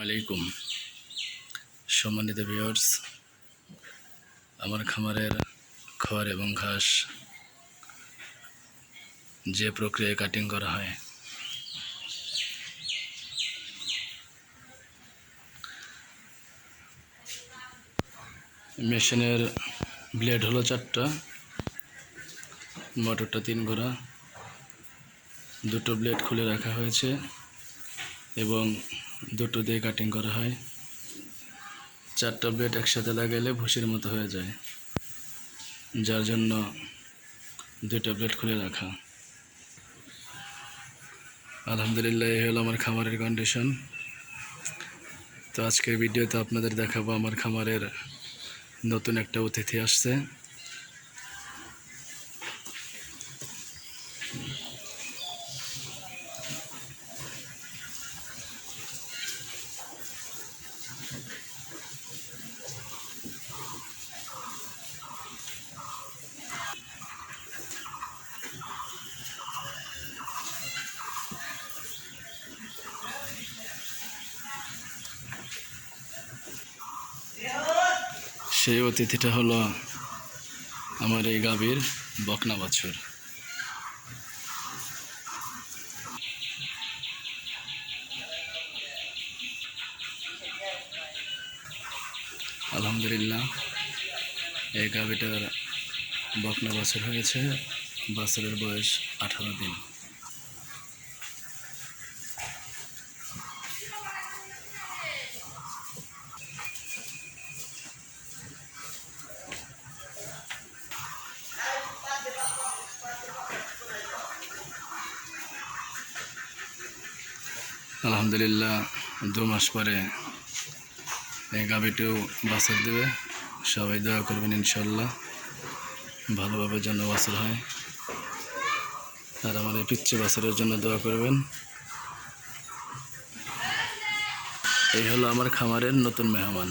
আলাইকুম সম্মানিত ভিউয়ার্স, আমার খামারের খড় এবং ঘাস যে প্রক্রিয়ায় কাটিং করা হয়, মেশিনের ব্লেড হলো 4টা, মোটরটা 3 ঘোড়া, 2টো ব্লেড খুলে রাখা হয়েছে এবং 2টো দিয়ে কাটিং করা হয়। 4টা ব্লেড একসাথে লাগাইলে ভুসির মতো হয়ে যায়, যার জন্য 2টা ব্লেড খুলে রাখা। আলহামদুলিল্লাহ, এই হলো আমার খামারের কন্ডিশন। তো আজকের ভিডিওতে আপনাদের দেখাবো আমার খামারের নতুন একটা অতিথি আসছে। সেই অতিথিটা হলো আমার এই গাভীর বকনা বাছুর। আলহামদুলিল্লাহ, এই গাভীটার বকনা বাছুর হয়েছে। বাছুরের বয়স 18 দিন। আলহামদুলিল্লাহ, 2 মাস পরে এই গাভীটিও বাছুর দেবে। সবাই দোয়া করবেন ইনশাল্লাহ ভালোভাবে যেন বাছুর হয়, আর আমার এই পিচ্চি বাছুরের জন্য দোয়া করবেন। এই হলো আমার খামারের নতুন মেহমান।